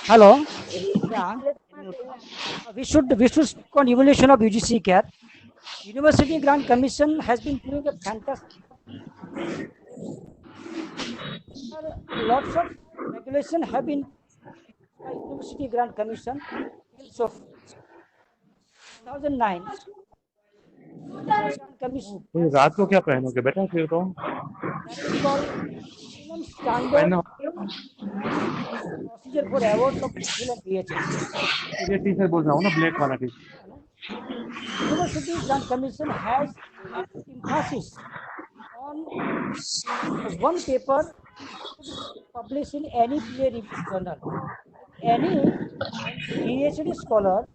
Hello. Yeah. We should speak on evolution of UGC care. University Grant Commission has been doing a fantastic. Lots of regulation have been by University Grant Commission so 2009 Commission तो रात को क्या पहनोगे बेटा फिर तो that is called minimum standard पहनो procedure for awards of MPhil and PhD. ये T shirt बोल रहा हूँ ना ब्लैक वाला T University Grant Commission has emphasis on one paper published in any peer reviewed journal. Any PhD scholar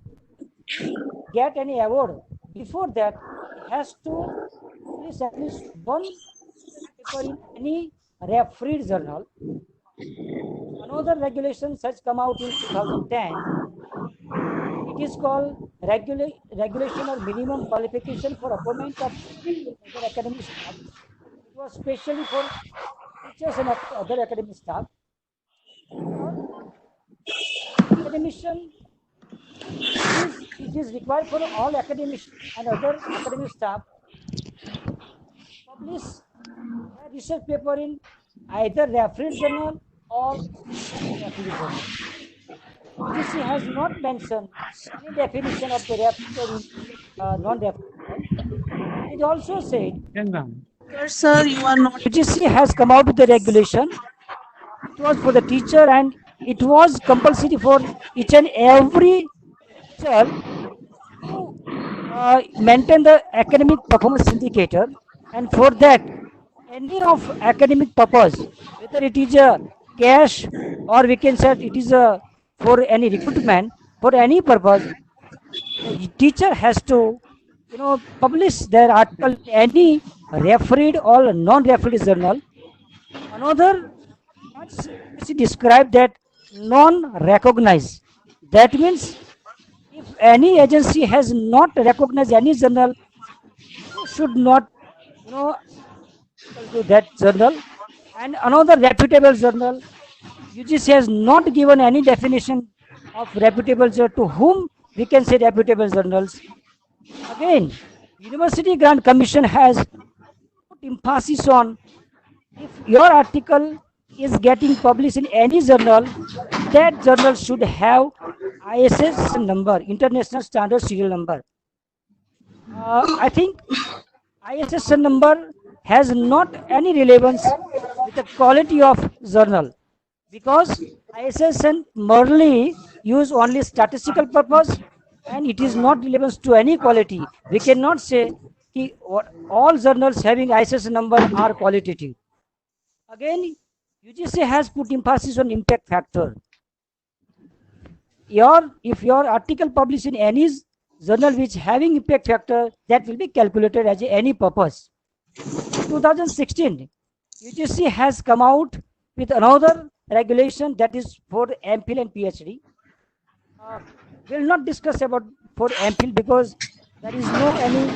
get any award, before that he has to publish at least one paper in any refereed journal. Another regulations has come out in 2010. It is called regulation or minimum qualification for appointment of other academic staff. It was specially for teachers and other academic staff. Academician, it is required for all academics and other academic staff publish a research paper in either refereed journal or refereed journal. UGC has not mentioned any definition of the refereed or non-refereed. It also said, Sir, you are not. UGC has come out with the regulation. It was for the teacher and it was compulsory for each and every teacher to maintain the academic performance indicator, and for that any of academic purpose, whether it is a cash or we can say it is a for any recruitment, for any purpose, the teacher has to publish their article in any refereed or non-refereed journal. Another describe that non-recognized. That means if any agency has not recognized any journal, you should not to that journal. And another reputable journal, UGC has not given any definition of reputable journal to whom we can say reputable journals. Again, University Grant Commission has put emphasis on if your article is getting published in any journal, that journal should have ISS number, International Standard Serial Number. I think ISS number has not any relevance with the quality of journal, because ISSN merely use only statistical purpose and it is not relevant to any quality. We cannot say all journals having ISSN number are qualitative. Again, UGC has put emphasis on impact factor. If your article published in any journal which having impact factor, that will be calculated as any purpose. 2016, UGC has come out with another regulation that is for MPhil and PhD. We will not discuss about for MPhil because there is no any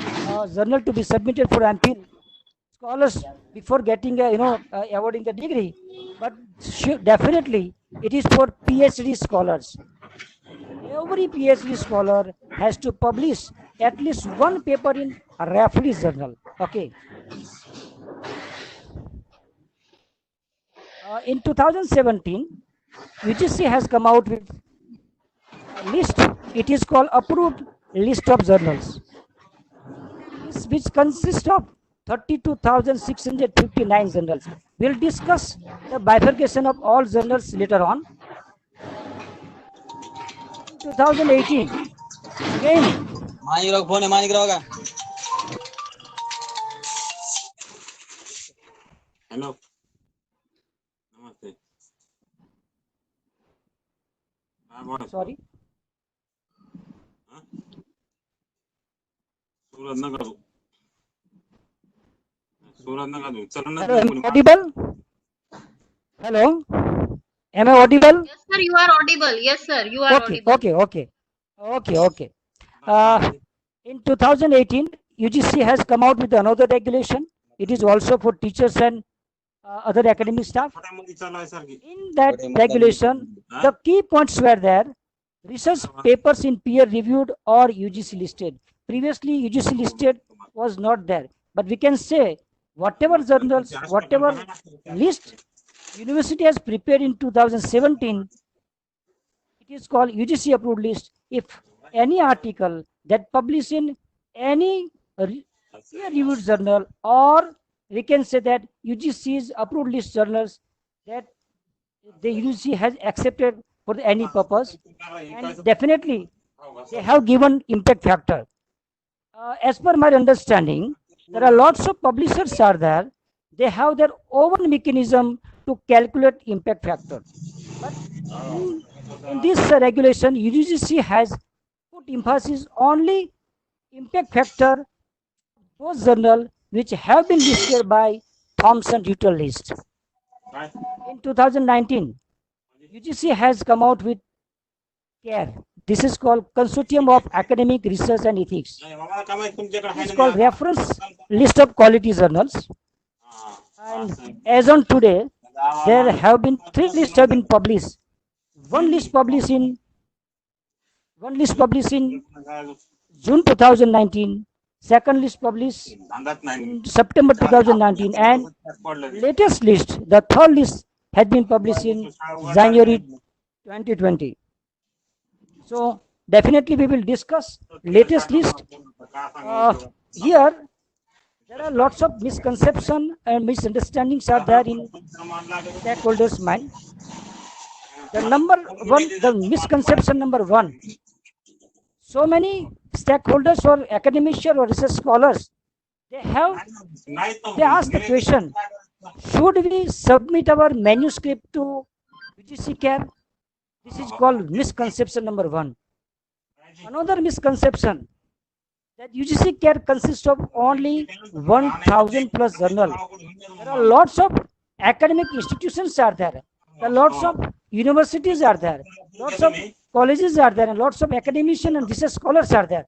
journal to be submitted for MPhil scholars before getting awarding the degree, but definitely it is for PhD scholars. Every PhD scholar has to publish at least one paper in a refereed journal. Okay. In 2017, UGC has come out with a list. It is called approved list of journals, which consists of 32,659 journals. We'll discuss the bifurcation of all journals later on. 2018, again. Hello. Namaste. Sorry. Hello, am I audible? Hello. Am I audible? Yes, sir, you are audible. Yes, sir, you are audible. Okay. In 2018, UGC has come out with another regulation. It is also for teachers and other academic staff. फटाफट चला है sir की In that regulation, the key points were there. Research papers in peer reviewed or UGC listed. Previously, UGC listed was not there. But we can say whatever journals, whatever list university has prepared in 2017, it is called UGC approved list. If any article that published in any peer reviewed journal, or we can say that UGC's approved list journals that the UGC has accepted for any purpose, and definitely they have given impact factor. As per my understanding, there are lots of publishers are there. They have their own mechanism to calculate impact factor. But in this regulation, UGC has put emphasis only impact factor those journal which have been listed by Thomson Reuters list. In 2019, UGC has come out with CARE. This is called Consortium of Academic Research and Ethics. हमारा काम है तुमच्याकडे आहे It is ना called reference list of quality journals. And as on today, there have been 3 lists have been published. One list published in June 2019. Second list published अंगात नाही in September 2019, and latest list, the third list, has been published in January 2020. So definitely we will discuss latest list. Here there are lots of misconception and misunderstandings are there in stakeholders' mind. The misconception number one. So many stakeholders or academicians or research scholars, they ask the question, should we submit our manuscript to UGC CARE? This is called misconception number one. Another misconception, that UGC CARE consists of only 1000 plus journal. There are lots of academic institutions are there. There are lots of universities are there. Lots of colleges are there, and lots of academicians and research scholars are there.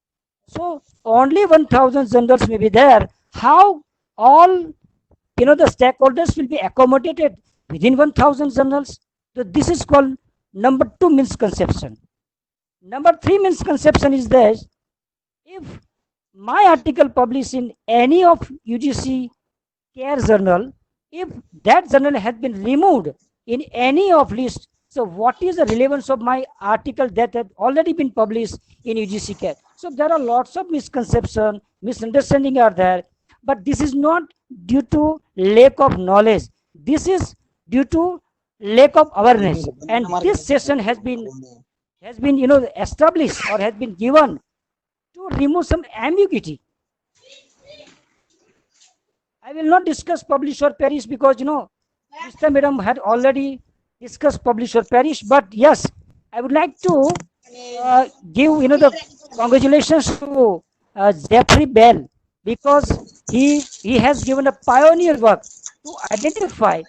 So only 1000 journals may be there. How all the stakeholders will be accommodated within 1000 journals? So this is called number 2 misconception. Number 3 misconception is this: if my article published in any of UGC CARE journal, if that journal has been removed in any of list, so what is the relevance of my article that had already been published in UGC CARE? So there are lots of misconception, misunderstanding are there, but this is not due to lack of knowledge. This is due to lack of awareness, and this session has been established or has been given to remove some ambiguity. I will not discuss publish or perish because Mr. Madam had already discussed publish or perish, but yes, I would like to give the congratulations to Jeffrey Bell, because he has given a pioneer work to identify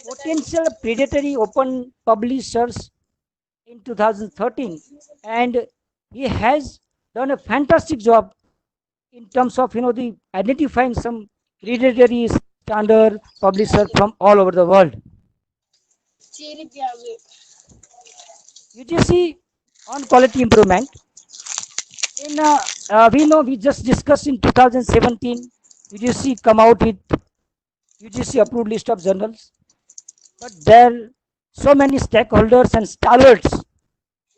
potential predatory open publishers in 2013, and he has done a fantastic job in terms of the identifying some predatory standard publisher from all over the world. UGC on quality improvement. We just discussed in 2017, UGC come out with UGC approved list of journals, but there so many stakeholders and stalwarts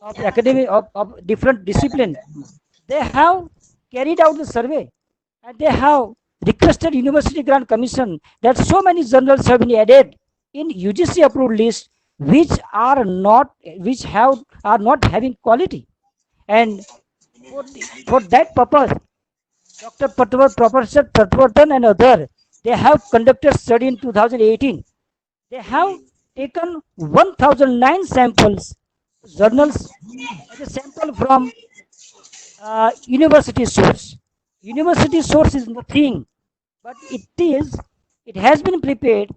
of academic of different discipline, they have carried out the survey, and they have requested University Grant Commission that so many journals have been added in UGC approved list which are not having quality, and for that purpose, Professor Patwardhan and others, they have conducted study in 2018. They have taken 1009 samples journals as a sample from university source. University source is nothing, but it has been prepared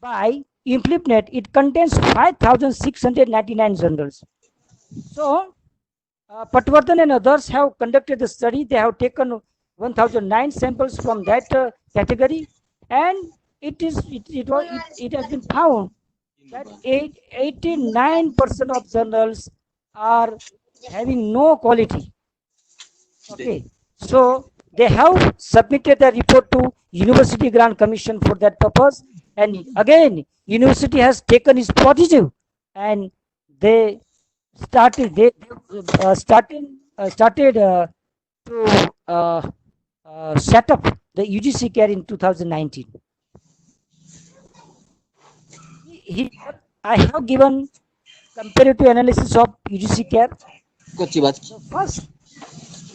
by ImplePnet. It contains 5699 journals. So Patwardhan and others have conducted the study. They have taken 1009 samples from that category, and it has been found that 89% of journals are having no quality. Okay, so they have submitted a report to University Grant Commission for that purpose, and again, university has taken its positive, and they started to set up the UGC care in 2019. I have given comparative analysis of UGC care. The first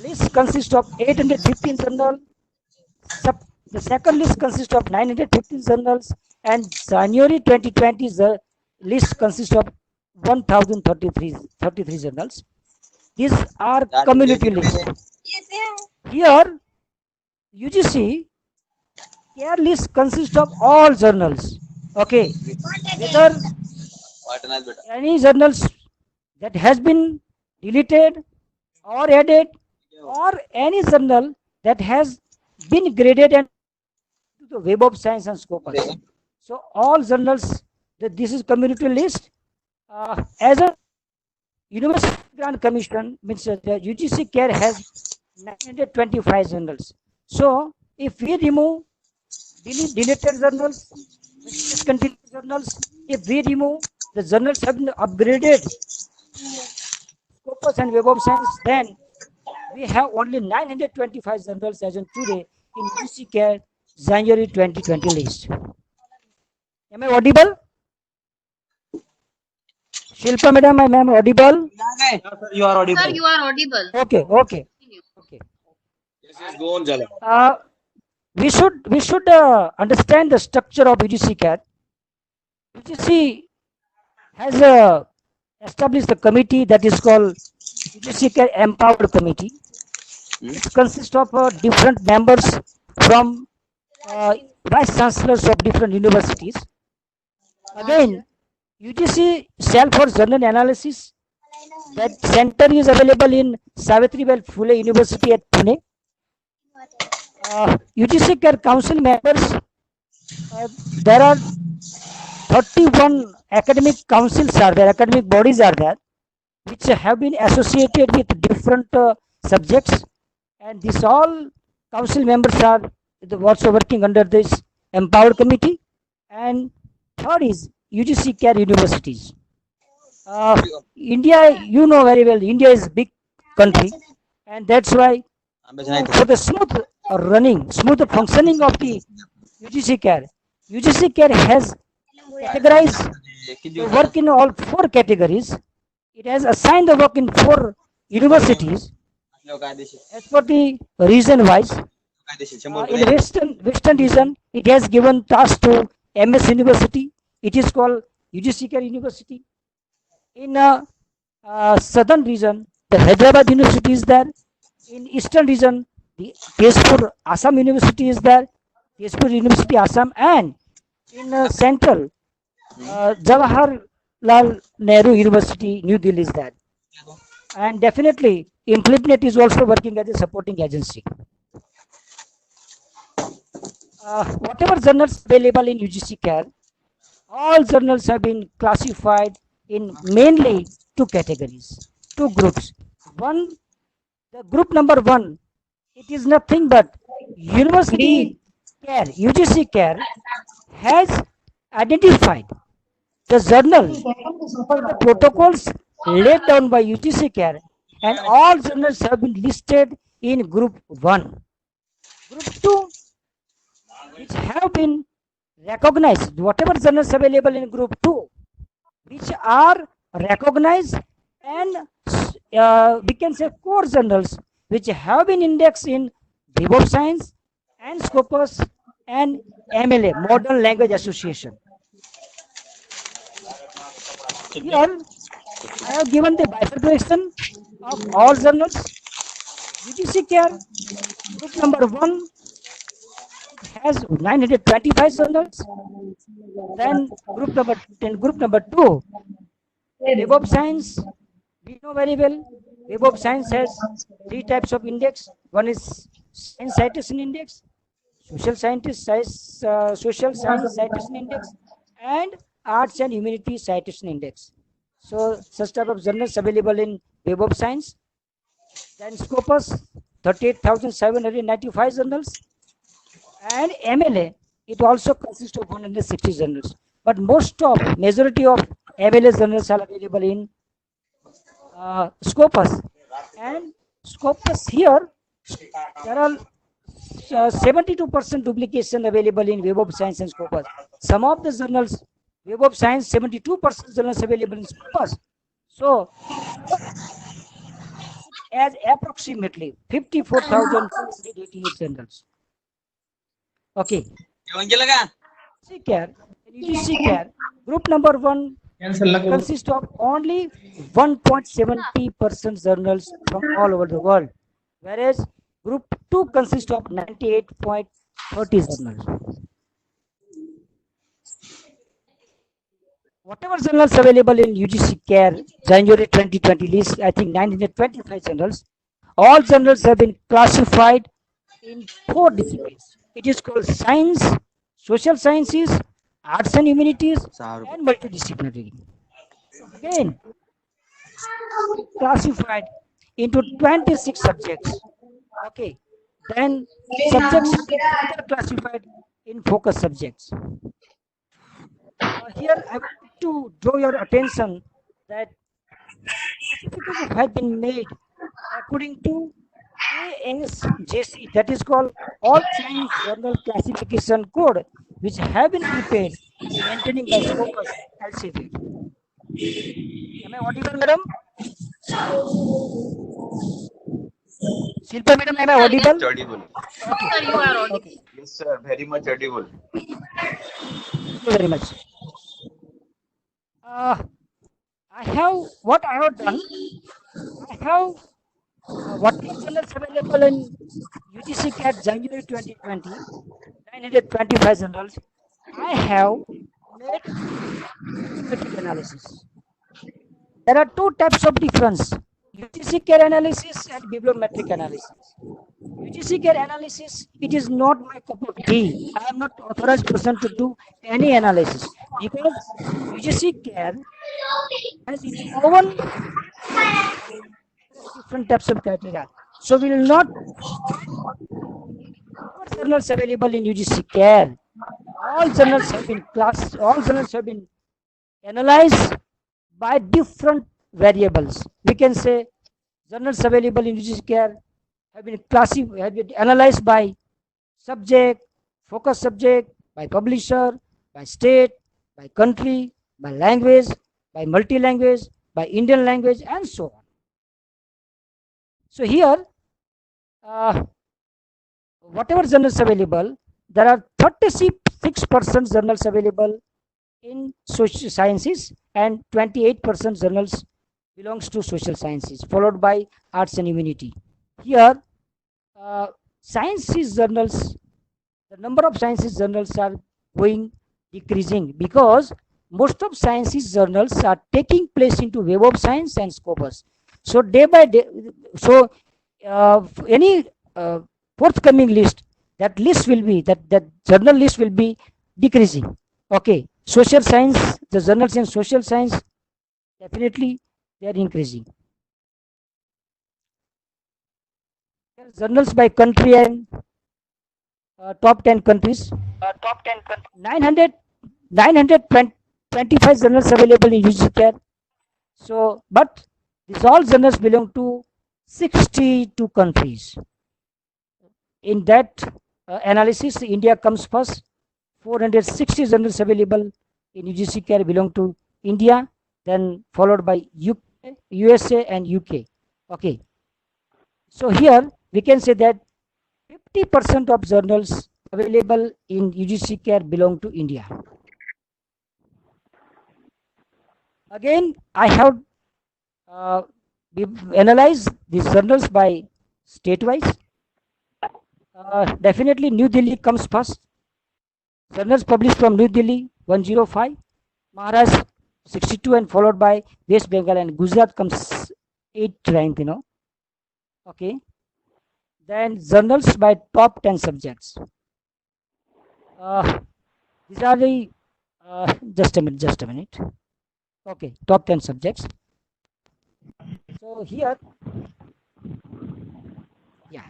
list consists of 815 journals. The second list consists of 915 journals, and January 2020 the list consists of 1033 journals. These are community lists. Here, UGC care list consists of all journals. Okay, whether any journals that has been deleted or added, or any journal that has been graded and to the Web of Science and Scopus. So all journals, this is community list. As a University Grant Commission, means the UGC care has 925 journals. So if we remove deleted journals, discontinued journals, if we remove the journals have been upgraded Scopus and Web of Science, then we have only 925 journals as on today in UGC care January 2020 list. Am I audible? Shilpa madam, I am audible? You are audible. Sir, you are audible. Okay. Yes, go on, Jala. We should understand the structure of UGC care. UGC has established a committee that is called UGC Care Empowered Committee. It consists of different members from vice chancellors of different universities. Again, UGC cell for journal analysis. That center is available in Savitribai Phule University at Pune. UGC Care Council members. There are 31 academic councils are there, academic bodies are there, which have been associated with different subjects, and these all council members are also working under this empowered committee. And third is UGC Care universities. India, you know very well, India is a big country, and that's why for the smooth functioning of the UGC Care has categorized the work in all 4 categories. It has assigned the work in 4 universities as per the region wise. In Western region, it has given task to MS University. It is called UGC Care University. In Southern region, the Hyderabad University is there. In Eastern region, the Tezpur Assam University is there. Tezpur University Assam, and in Central, Jawaharlal Nehru University, New Delhi is there. And definitely, Implenet is also working as a supporting agency. Whatever journals available in UGC Care, all journals have been classified in mainly 2 categories, 2 groups. The group number 1, it is nothing but University Care, UGC Care has identified the journal, the protocols laid down by UGC Care, and all journals have been listed in group 1. Group 2, which have been recognized, whatever journals available in group 2, which are recognized, and we can say core journals which have been indexed in Web of Science and Scopus and MLA, Modern Language Association. Here, I have given the bifurcation of all journals. UGC Care, group number 1 has 925 journals. Then group number 2, Web of Science, we know very well. Web of Science has 3 types of index. One is Science Citation Index, social science citation index, and arts and humanity citation index. So such type of journals available in Web of Science. Then Scopus, 38,795 journals, and MLA, it also consists of 160 journals. But majority of MLA journals are available in Scopus. And Scopus here, there are 72% duplication available in Web of Science and Scopus. Some of the journals, Web of Science, 72% journals available in Scopus. So, as approximately 54,288 journals. Okay. UGC care, group number 1 consists of only 1.70% journals from all over the world, whereas group 2 consists of 98.30 journals. Whatever journals available in UGC care January 2020 list, I think 925 journals, all journals have been classified in 4 disciplines. It is called science, social sciences, arts and humanities, and multidisciplinary. Again, classified into 26 subjects. Okay, then subjects are classified in focus subjects. Here I want to draw your attention that classifications have been made according to ASJC, that is called All Science Journal Classification Code, which have been prepared maintaining by Scopus Elsevier. Am I audible, madam? Shilpa madam, am I audible? Audible. Sir, you are audible. Okay. Yes, sir. Very much audible. Thank you very much. I have done. I have what journals available in UGC CAT January 2020, 925 journals. I have made bibliometric analysis. There are 2 types of difference: UGC care analysis and bibliometric analysis. UGC care analysis, it is not my cup of tea. I am not authorized person to do any analysis because UGC care has its own different types of criteria. So we will not journals available in UGC care. All journals have been analyzed by different variables. We can say journals available in UGC care have been analyzed by subject, focus subject, by publisher, by state, by country, by language, by multi-language, by Indian language, and so on. So here, whatever journals available, there are 36% journals available in social sciences and 28% journals belongs to social sciences, followed by arts and humanity. Here, sciences journals, the number of sciences journals are decreasing because most of sciences journals are taking place into Web of Science and Scopus. So day by day, so any forthcoming list, that journal list will be decreasing. Okay, social science, the journals in social science, definitely they are increasing. Journals by country and top 10 countries. 925 journals available in UGC care. So, but these all journals belong to 62 countries. In that analysis, India comes first. 460 journals available in UGC care belong to India, then followed by USA and UK. Okay. So here we can say that 50% of journals available in UGC care belong to India. Again, I have analyzed these journals by state-wise. Definitely New Delhi comes first. Journals published from New Delhi 105, Maharashtra 62, and followed by West Bengal, and Gujarat comes 8th rank, Okay. Then journals by top 10 subjects. these are the just a minute. Okay, top 10 subjects. So here, yeah,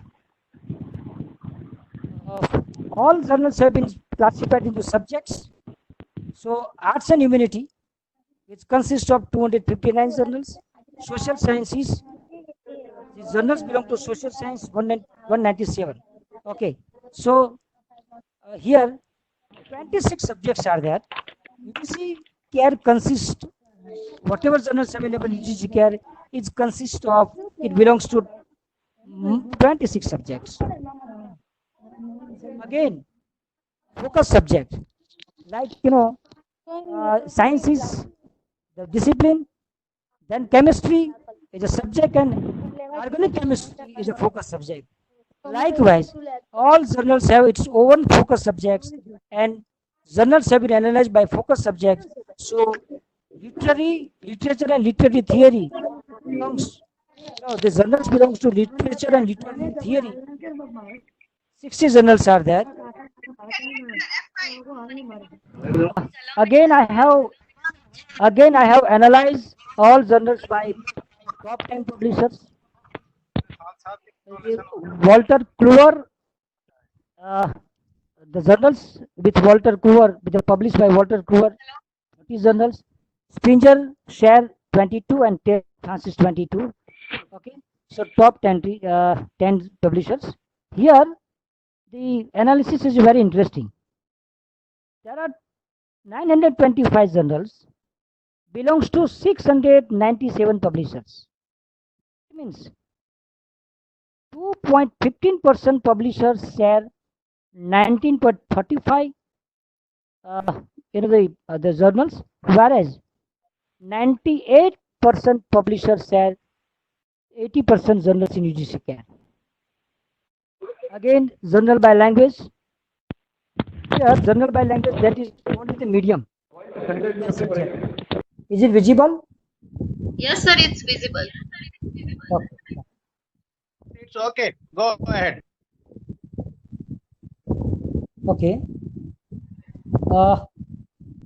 all journals have been classified into subjects. So arts and humanity, which consists of 259 journals. Social sciences, these journals belong to social science 197. Okay, so here 26 subjects are there. UGC care consists, whatever journals available in UGC care, it belongs to 26 subjects. Again, focus subject, like science is the discipline, then chemistry is a subject, and organic chemistry is a focus subject. Likewise, all journals have its own focus subjects, and journals have been analyzed by focus subjects. So, literature and literary theory belongs, the journals belongs to literature and literary theory. 60 journals are there. Again, I have analyzed all journals by top 10 publishers. Walter Kluwer, uh, the journals with Walter Kluwer, which are published by Walter Kluwer, these journals, Springer, Share 22 and Francis 22. Okay, so top 10, 10 publishers. Here, the analysis is very interesting. There are 925 journals, belongs to 697 publishers. It means 2.15% publishers share 19.35 the journals, whereas 98% publishers share 80% journals in UGC care. Again, journal by language. Here, journal by language, that is only the medium. Is it visible? Yes, sir, it's visible. Okay. It's okay. Go ahead. Okay.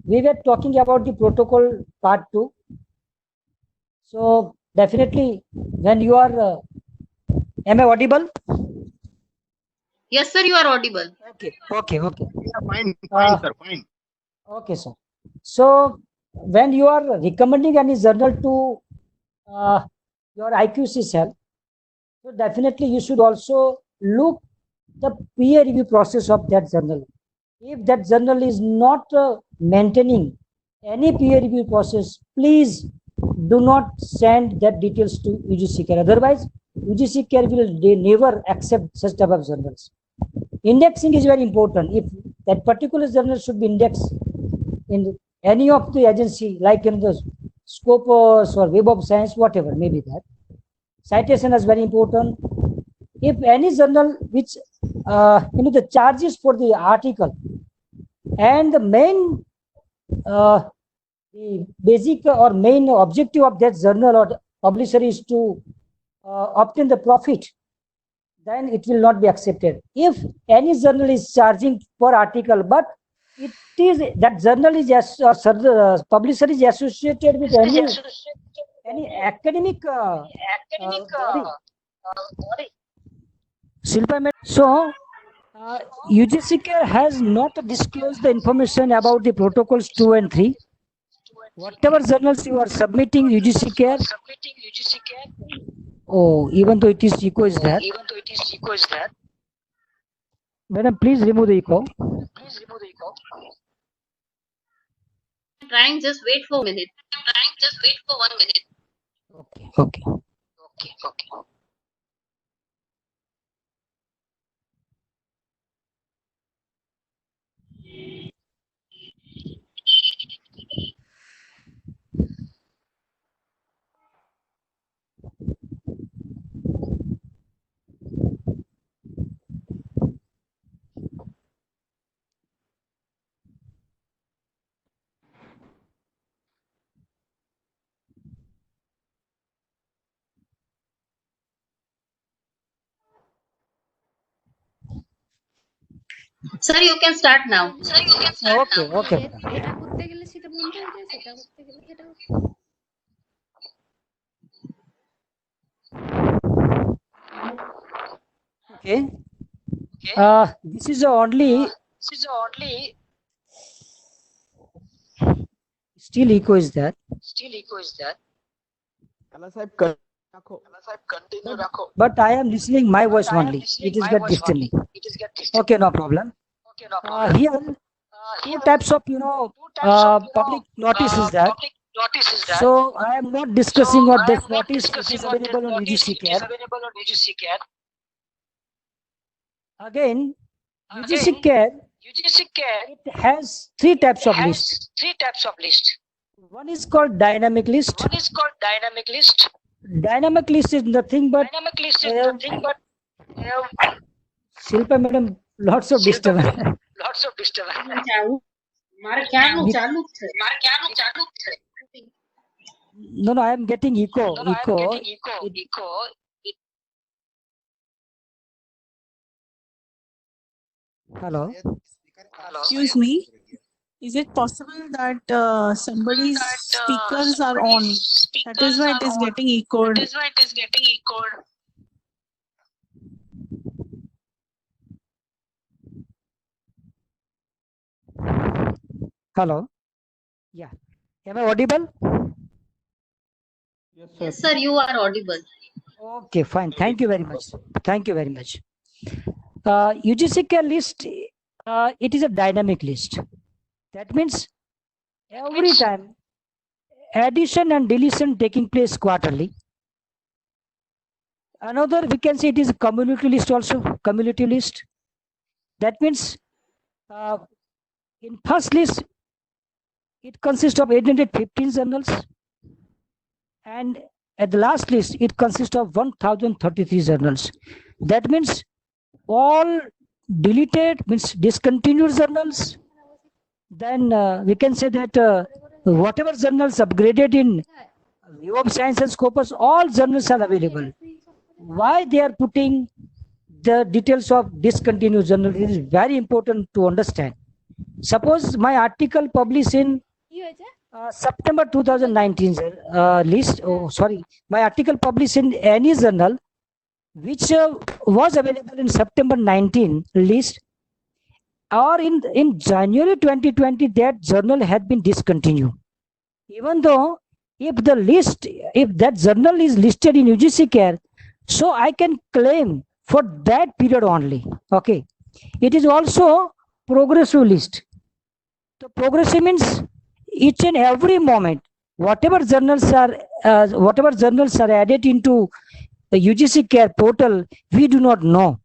We were talking about the protocol part 2. So definitely when you are, am I audible? Yes, sir, you are audible. Okay. Yeah, fine, sir, fine. Okay, sir. So when you are recommending any journal to your IQC cell, so definitely you should also look the peer review process of that journal. If that journal is not maintaining any peer review process, please do not send that details to UGC care. Otherwise, UGC care will never accept such type of journals. Indexing is very important. If that particular journal should be indexed in any of the agency, like in the Scopus or Web of Science, whatever, maybe that. Citation is very important. If any journal which, the charges for the article and the main, the basic or main objective of that journal or the publisher is to obtain the profit, then it will not be accepted. If any journal is charging per article, but it is that journal is publisher is associated with any academic body. Shilpa ma'am, so UGC care has not disclosed the information about the protocols 2 and 3. Whatever journals you are submitting UGC care, oh, even though it is echo is there. Madam, please remove the echo. Trying, just wait for 1 minute. Okay. Sir, you can start now. Okay, okay. এটা করতে গেলে সেটা বন্ধ হয়ে যায়, সেটা করতে গেলে সেটা Okay. This is the only. Still echo is there. But I am listening my voice only. It is get disturbing. Okay, no problem. Here, two types of public notice is there. So I am not discussing what that notice which is available on UGC care. Again, UGC care, it has three types of list. One is called dynamic list. Dynamic list is nothing but Shilpa madam, lots of disturbance. No, I am getting echo. Hello. Excuse me. Is it possible that somebody's speakers are on? That is why it is getting echoed. Hello. Yeah. Am I audible? Yes, sir, you are audible. Okay, fine. Thank you very much. Thank you very much. UGC care list, it is a dynamic list. That means every time addition and deletion taking place quarterly. Another, we can say it is a community list also, community list. That means in first list, it consists of 815 journals. And at the last list, it consists of 1033 journals. That means all deleted, means discontinued journals. Then we can say that whatever journals upgraded in View of Science and Scopus, all journals are available. Why they are putting the details of discontinued journal, it is very important to understand. Suppose my article published in September 2019 list, my article published in any journal which was available in September 19 list, or in January 2020 that journal had been discontinued. Even though if that journal is listed in UGC care, so I can claim for that period only. Okay. It is also progressive list. So progressive means each and every moment, whatever journals are added into the UGC care portal, we do not know.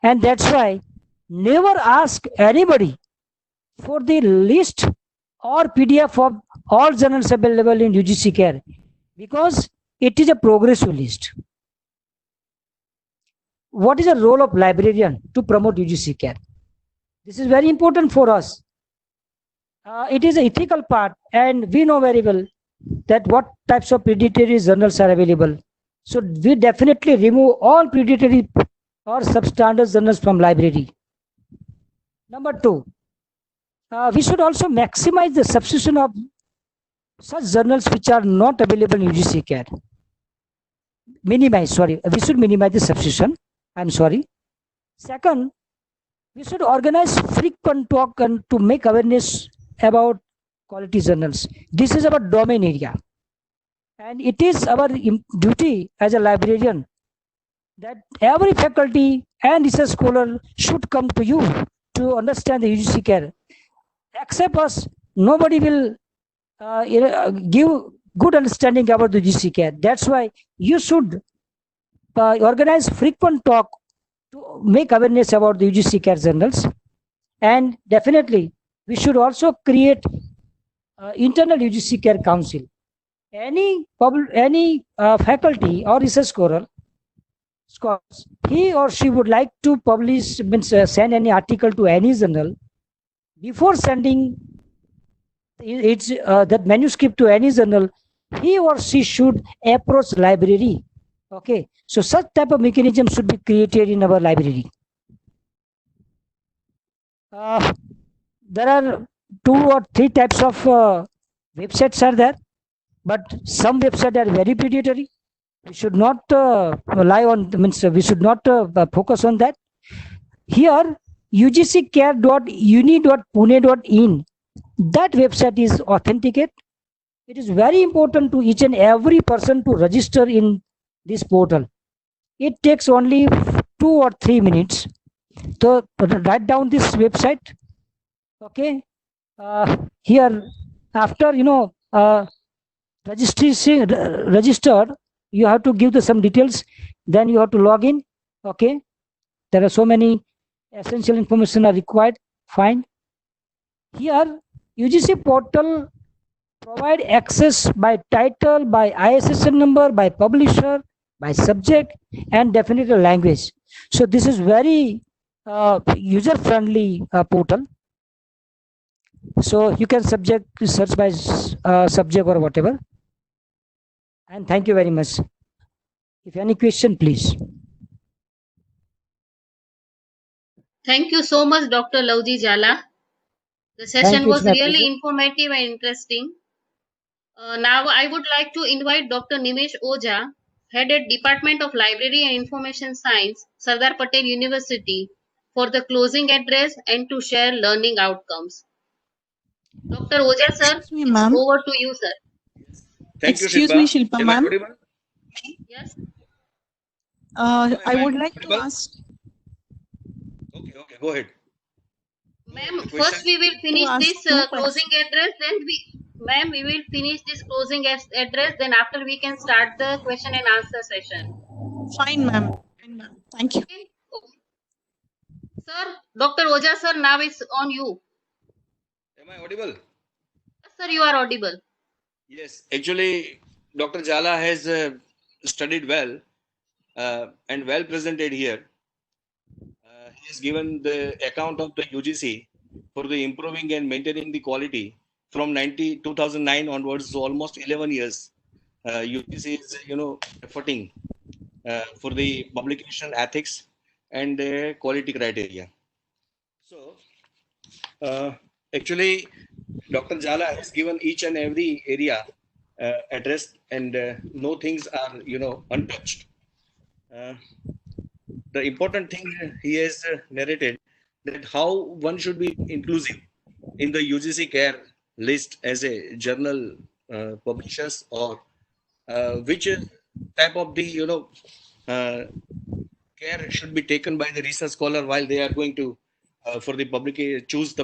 And that's why never ask anybody for the list or PDF of all journals available in UGC care, because it is a progressive list. What is the role of librarian to promote UGC care? This is very important for us. It is an ethical part, and we know very well that what types of predatory journals are available. So we definitely remove all predatory or substandard journals from library. Number two, we should also maximize the substitution of such journals which are not available in UGC care. We should minimize the substitution. I'm sorry. Second, we should organize frequent talk and to make awareness about quality journals. This is our domain area. And it is our duty as a librarian that every faculty and research scholar should come to you to understand the UGC care. Except us, nobody will give good understanding about the UGC care. That's why you should organize frequent talk to make awareness about the UGC care journals. And definitely, we should also create internal UGC care council. Any faculty or research scholar, he or she would like to publish, send any article to any journal. Before sending that manuscript to any journal, he or she should approach library. Okay, so such type of mechanism should be created in our library. Uh, there are 2 or 3 types of websites are there, but some websites are very predatory. We should not rely on, means we should not focus on that. Here, ugccare.uni.pune.in, that website is authenticate. It is very important to each and every person to register in this portal. It takes only 2 or 3 minutes. So write down this website. Okay. Here, after registered, you have to give some details. Then you have to log in. Okay. There are so many essential information are required. Fine. Here, UGC portal provide access by title, by ISSN number, by publisher, by subject, and definitely language. So this is very user-friendly portal. So you can search by subject or whatever. And thank you very much. If any question, please. Thank you so much, Dr. Lauji Jala. The session you, was it's my really pleasure. informative and interesting. Now I would like to invite Dr. Nimesh Oja, Head Department of Library and Information Science, Sardar Patel University, for the closing address and to share learning outcomes. Dr. Oja sir, Excuse me, ma'am. over to you, sir. Thank you, Excuse Shilpa. me, Shilpa, Am I ma'am. audible? Yes. I would like to audible? ask. Okay, go ahead. Ma'am, The first we will finish ask this 2 closing address, then we will finish this closing address, then after we can start the question and answer session. Fine, ma'am. Fine, ma'am. Thank you. Okay. Sir, Dr. Oja sir, now it's on you. Am I audible? Yes, sir, you are audible. Yes, actually, Dr. Jala has studied well and well presented here. He has given the account of the UGC for the improving and maintaining the quality from 2009 onwards, so almost 11 years. UGC is, efforting for the publication ethics and quality criteria. So, actually, Dr. Jala has given each and every area addressed, and no things are, untouched. The important thing he has narrated that how one should be inclusive in the UGC care list as a journal publishers, or which type of the care should be taken by the research scholar while they are going to for the publication, choose the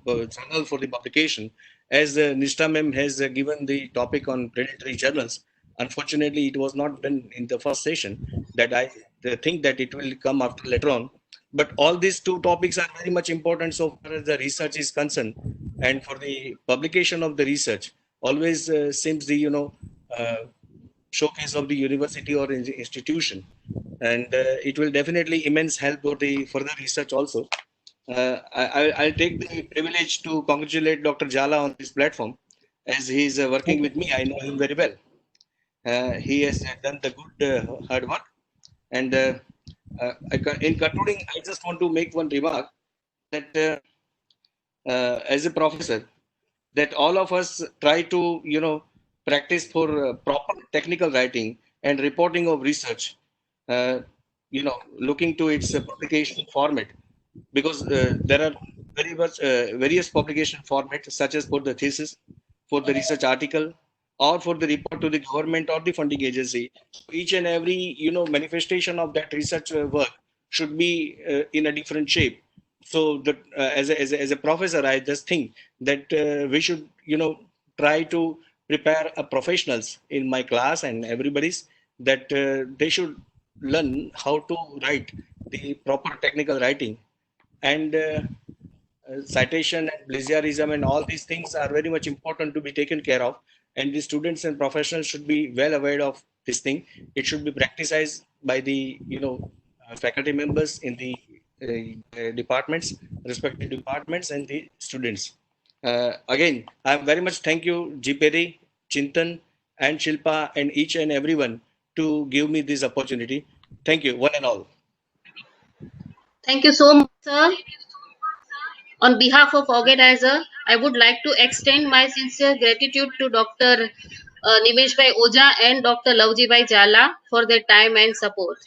journal for the publication. As Nishta ma'am has given the topic on predatory journals, unfortunately it was not done in the first session, that I think that it will come after later on. But all these 2 topics are very much important so far as the research is concerned, and for the publication of the research always seems the showcase of the university or institution, and it will definitely immense help for the further research also. I'll take the privilege to congratulate Dr. Jala on this platform, as he is working with me. I know him very well. He has done the good hard work, and in concluding, I just want to make one remark that as a professor, that all of us try to practice for proper technical writing and reporting of research, looking to its publication format, because there are very much various publication formats, such as for the thesis, for the research article, or for the report to the government or the funding agency. Each and every manifestation of that research work should be in a different shape. So that as a professor, I just think that we should try to prepare professionals in my class and everybody's, that they should learn how to write the proper technical writing, and citation and plagiarism and all these things are very much important to be taken care of, and the students and professionals should be well aware of this thing. It should be practiced by the faculty members in the departments, respective departments, and the students. Again, I very much thank you, G. Perry, Chintan, and Shilpa, and each and everyone to give me this opportunity. Thank you, one and all. Thank you so much, sir. On behalf of organizer, I would like to extend my sincere gratitude to Dr. Nimesh Bhai Oja and Dr. Lavji Bhai Jala for their time and support.